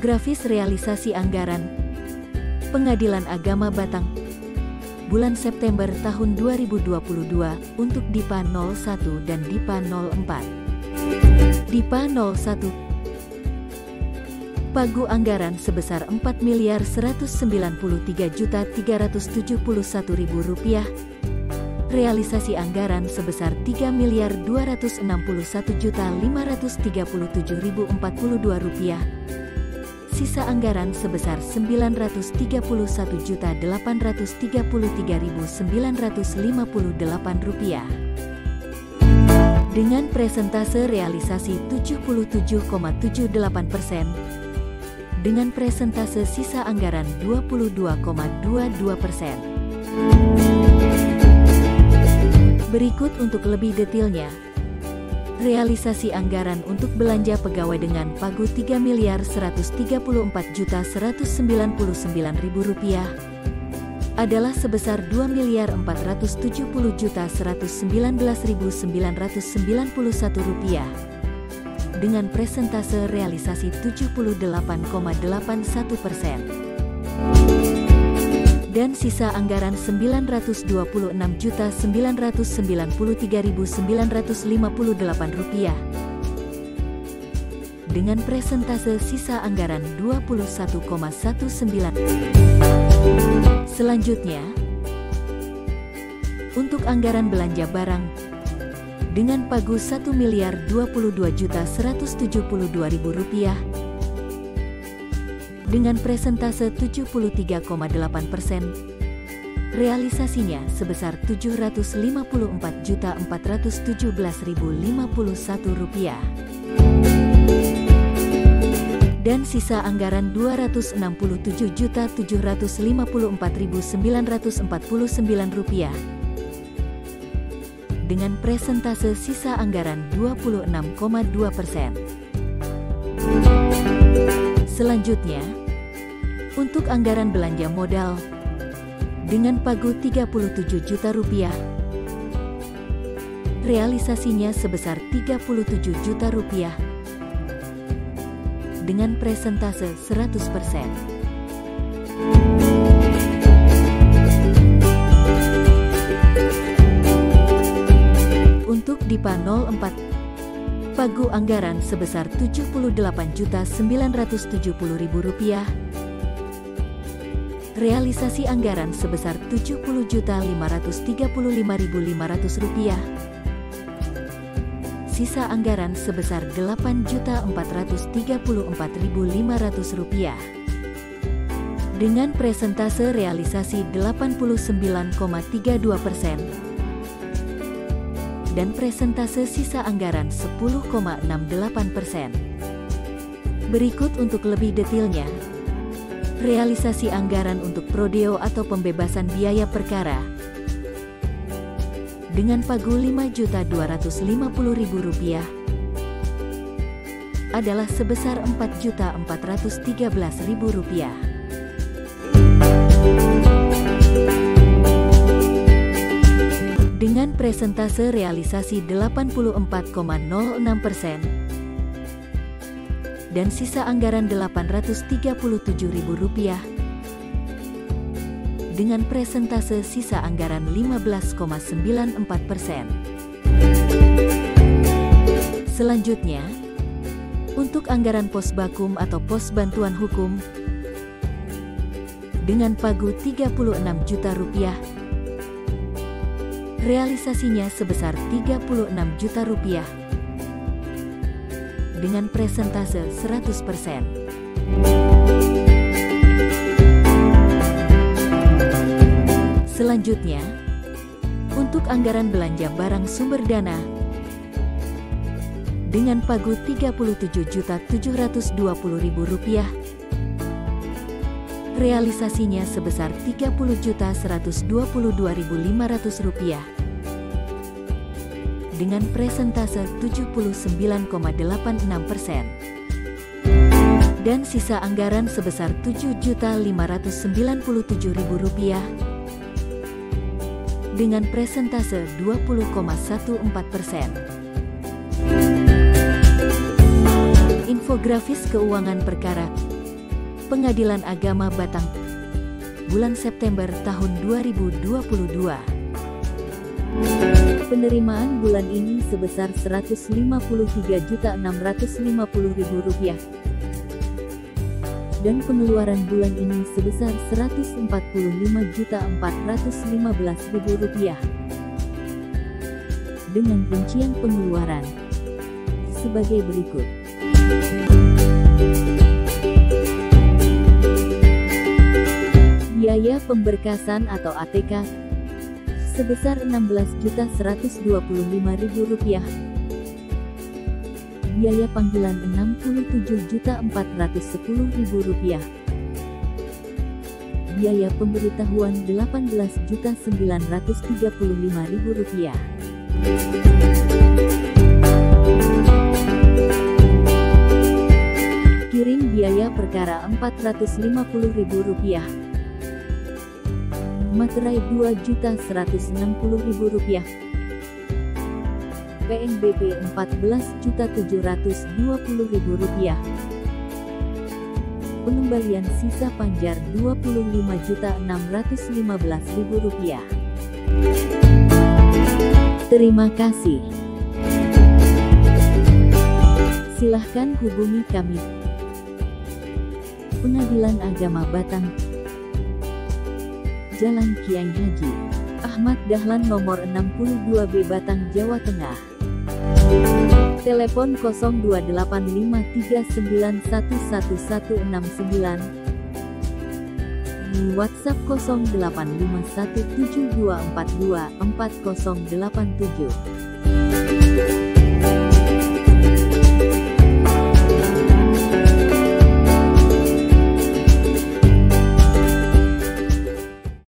Infografis realisasi anggaran Pengadilan Agama Batang bulan September tahun 2022 untuk DIPA 01 dan DIPA 04. DIPA 01 pagu anggaran sebesar Rp4.193.371.000, realisasi anggaran sebesar Rp3.261.537.042, sisa anggaran sebesar Rp931.833.958 dengan persentase realisasi 77,78%, dengan persentase sisa anggaran 22,22%. Berikut untuk lebih detailnya. Realisasi anggaran untuk belanja pegawai dengan pagu Rp3.194.199.000 adalah sebesar Rp2.470.119.991 dengan persentase realisasi 78,81%. Dan sisa anggaran Rp926.993.958 dengan persentase sisa anggaran 21,19%. Selanjutnya, untuk anggaran belanja barang dengan pagu Rp1.022.172.000 dengan persentase 73,8%, realisasinya sebesar Rp754.417.051 dan sisa anggaran Rp267.754.949 dengan persentase sisa anggaran 26,2%. Selanjutnya, untuk anggaran belanja modal dengan pagu Rp37 juta, realisasinya sebesar Rp37 juta dengan persentase 100%. Untuk DIPA 04, pagu anggaran sebesar Rp78.970.000, realisasi anggaran sebesar Rp70.535.500, sisa anggaran sebesar Rp8.434.500 dengan persentase realisasi 89,32% dan persentase sisa anggaran 10,68%. Berikut untuk lebih detailnya. Realisasi anggaran untuk prodeo atau pembebasan biaya perkara dengan pagu Rp5.250.000 adalah sebesar Rp4.413.000. Dengan persentase realisasi 84,06% dan sisa anggaran Rp837.000 dengan persentase sisa anggaran 15,94%. Selanjutnya, untuk anggaran pos bakum atau pos bantuan hukum dengan pagu Rp36 juta, realisasinya sebesar Rp36 juta dengan persentase 100%. Selanjutnya, untuk anggaran belanja barang sumber dana dengan pagu Rp37.720.000, realisasinya sebesar Rp30.122.500 dengan persentase 79,86% dan sisa anggaran sebesar Rp7.597.000 dengan persentase 20,14%. Infografis keuangan perkara Pengadilan Agama Batang, bulan September tahun 2022. Penerimaan bulan ini sebesar Rp153.650.000 dan pengeluaran bulan ini sebesar Rp145.415.000 dengan rincian pengeluaran sebagai berikut. Biaya pemberkasan atau ATK sebesar Rp16.125.000. Biaya panggilan Rp67.410.000. Biaya pemberitahuan Rp18.935.000. Kirim biaya perkara Rp450.000. Materai Rp2.160.000. PNBP Rp14.720.000. Pengembalian sisa panjar Rp25.615.000. Terima kasih. Silahkan hubungi kami. Pengadilan Agama Batang, Jalan Kiai Haji Ahmad Dahlan nomor 62B Batang, Jawa Tengah. Telepon 0285391169, WhatsApp 085172424087.